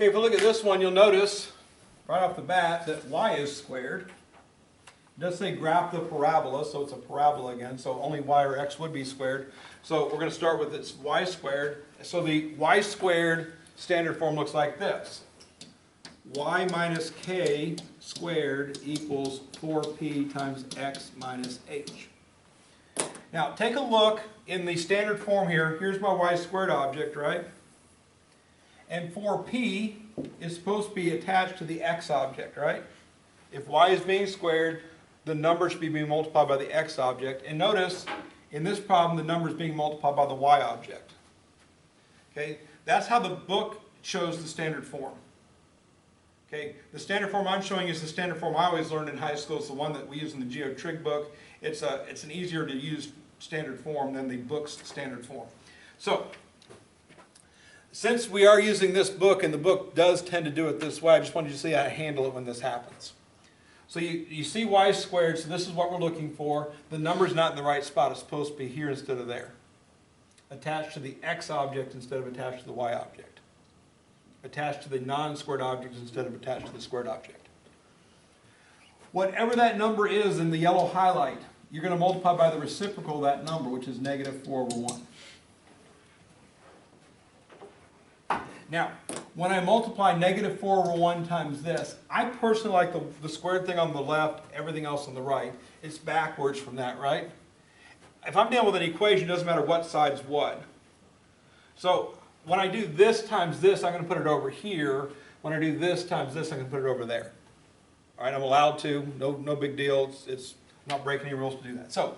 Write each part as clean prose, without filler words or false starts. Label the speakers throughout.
Speaker 1: Okay, if we look at this one, you'll notice right off the bat that y is squared. It does say graph the parabola, so it's a parabola again, so only y or x would be squared. So we're going to start with this y squared. So the y squared standard form looks like this. Y minus k squared equals 4p times x minus h. Now take a look in the standard form here. Here's my y squared object, right? And 4p is supposed to be attached to the x object, right? If y is being squared, the number should be being multiplied by the x object. And notice, in this problem, the number is being multiplied by the y object. Okay, that's how the book shows the standard form. Okay, the standard form I'm showing you is the standard form I always learned in high school. It's the one that we use in the Directrix book. It's an easier to use standard form than the book's standard form. So, since we are using this book, and the book does tend to do it this way, I just wanted you to see how to handle it when this happens. So you see y squared, so this is what we're looking for. The number's not in the right spot. It's supposed to be here instead of there. Attached to the x object instead of attached to the y object. Attached to the non-squared object instead of attached to the squared object. Whatever that number is in the yellow highlight, you're going to multiply by the reciprocal of that number, which is negative 4 over 1. Now, when I multiply negative 4 over 1 times this, I personally like the squared thing on the left, everything else on the right. It's backwards from that, right? If I'm dealing with an equation, it doesn't matter what side's what. So, when I do this times this, I'm going to put it over here. When I do this times this, I'm going to put it over there. All right, I'm allowed to. No big deal. It's not breaking any rules to do that. So,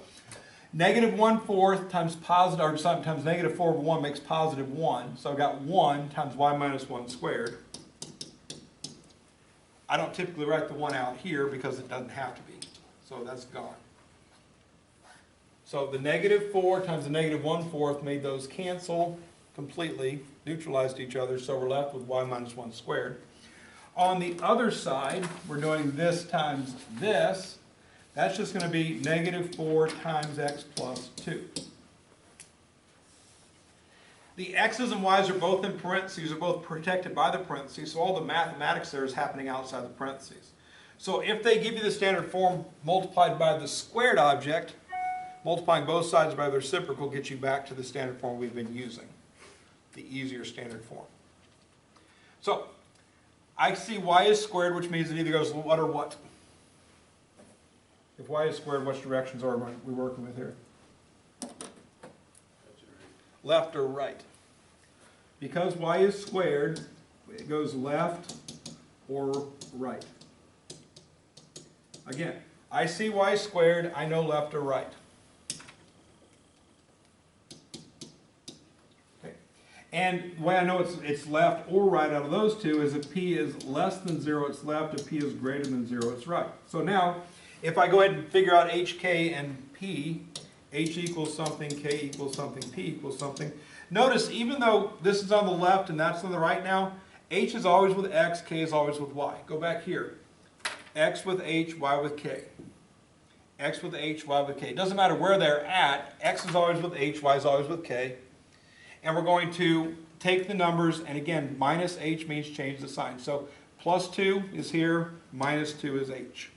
Speaker 1: negative 1/4 times positive, or times negative 4 over 1 makes positive 1. So I've got 1 times y minus 1 squared. I don't typically write the 1 out here because it doesn't have to be. So that's gone. So the negative 4 times the negative 1/4 made those cancel completely, neutralized each other, so we're left with y minus 1 squared. On the other side, we're doing this times this. That's just going to be negative 4 times x plus 2. The x's and y's are both in parentheses, are both protected by the parentheses, so all the mathematics there is happening outside the parentheses. So if they give you the standard form multiplied by the squared object, multiplying both sides by the reciprocal gets you back to the standard form we've been using, the easier standard form. So I see y is squared, which means it either goes what or what? If y is squared, which directions are we working with here? Left or right. Because y is squared, it goes left or right. Again, I see y squared, I know left or right. Okay. And the way I know it's left or right out of those two is if p is less than 0, it's left. If p is greater than 0, it's right. So now, if I go ahead and figure out hk and p, h equals something, k equals something, p equals something. Notice, even though this is on the left and that's on the right now, h is always with x, k is always with y. Go back here. X with h, y with k. X with h, y with k. It doesn't matter where they're at. X is always with h, y is always with k. And we're going to take the numbers, and again, minus h means change the sign. So plus 2 is here, minus 2 is h.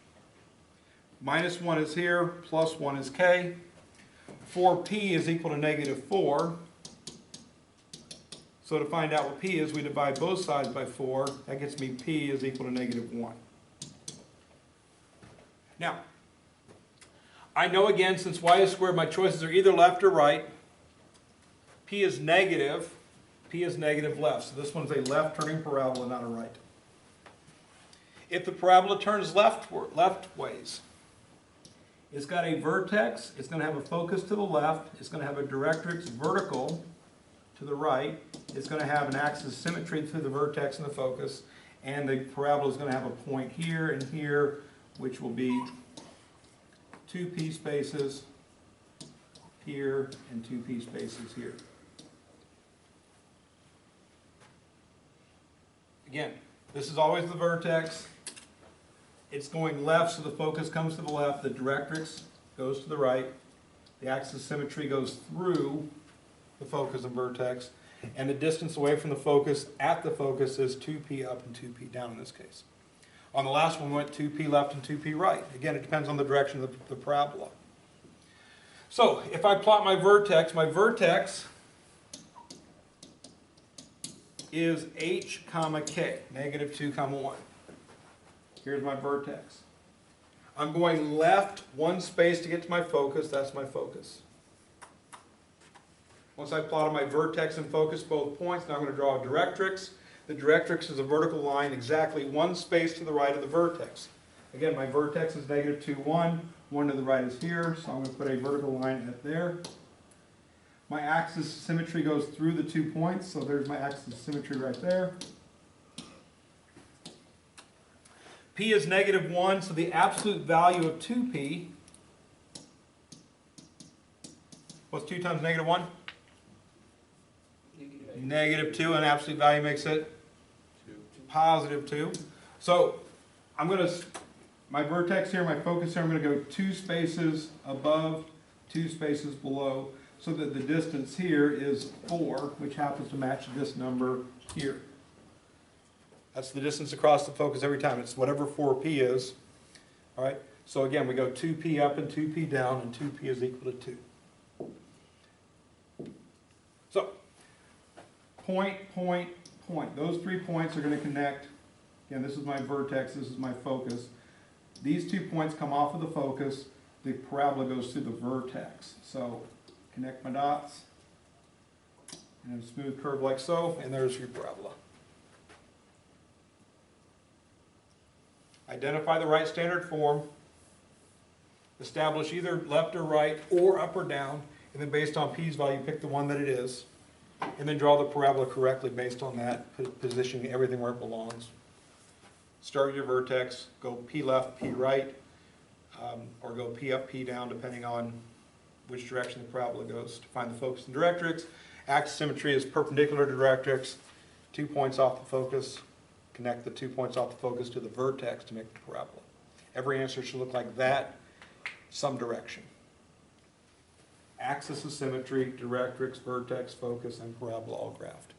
Speaker 1: Minus 1 is here, plus 1 is k. 4p is equal to negative 4. So to find out what p is, we divide both sides by 4. That gets me p is equal to negative 1. Now, I know again, since y is squared, my choices are either left or right. P is negative left. So this one's a left turning parabola, not a right. If the parabola turns left ways, it's got a vertex, it's going to have a focus to the left, it's going to have a directrix vertical to the right, it's going to have an axis of symmetry through the vertex and the focus, and the parabola is going to have a point here and here, which will be 2 p spaces here and 2 p spaces here. Again, this is always the vertex. It's going left, so the focus comes to the left. The directrix goes to the right. The axis of symmetry goes through the focus and vertex. And the distance away from the focus at the focus is 2p up and 2p down in this case. On the last one, we went 2p left and 2p right. Again, it depends on the direction of the parabola. So, if I plot my vertex is h comma k, negative 2 comma 1. Here's my vertex. I'm going left one space to get to my focus, that's my focus. Once I've plotted my vertex and focus both points, now I'm going to draw a directrix. The directrix is a vertical line exactly one space to the right of the vertex. Again, my vertex is negative 2, 1. 1 to the right is here, so I'm going to put a vertical line at there. My axis of symmetry goes through the 2 points, so there's my axis of symmetry right there. P is negative 1, so the absolute value of 2p, what's 2 times negative 1? Negative 2, and absolute value makes it? 2. Positive 2. So I'm going to, my vertex here, my focus here, I'm going to go 2 spaces above, 2 spaces below, so that the distance here is 4, which happens to match this number here. That's the distance across the focus every time. It's whatever 4p is. All right. So again, we go 2p up and 2p down, and 2p is equal to 2. So, point, point, point. Those 3 points are going to connect. Again, this is my vertex, this is my focus. These 2 points come off of the focus. The parabola goes through the vertex. So, connect my dots. And a smooth curve like so, and there's your parabola. Identify the right standard form. Establish either left or right, or up or down, and then based on p's value, pick the one that it is. And then draw the parabola correctly based on that, positioning everything where it belongs. Start your vertex, go p left, p right, or go p up, p down, depending on which direction the parabola goes. To find the focus and directrix, axis symmetry is perpendicular to directrix, 2 points off the focus, connect the 2 points off the focus to the vertex to make the parabola. Every answer should look like that, some direction. Axis of symmetry, directrix, vertex, focus, and parabola all graphed.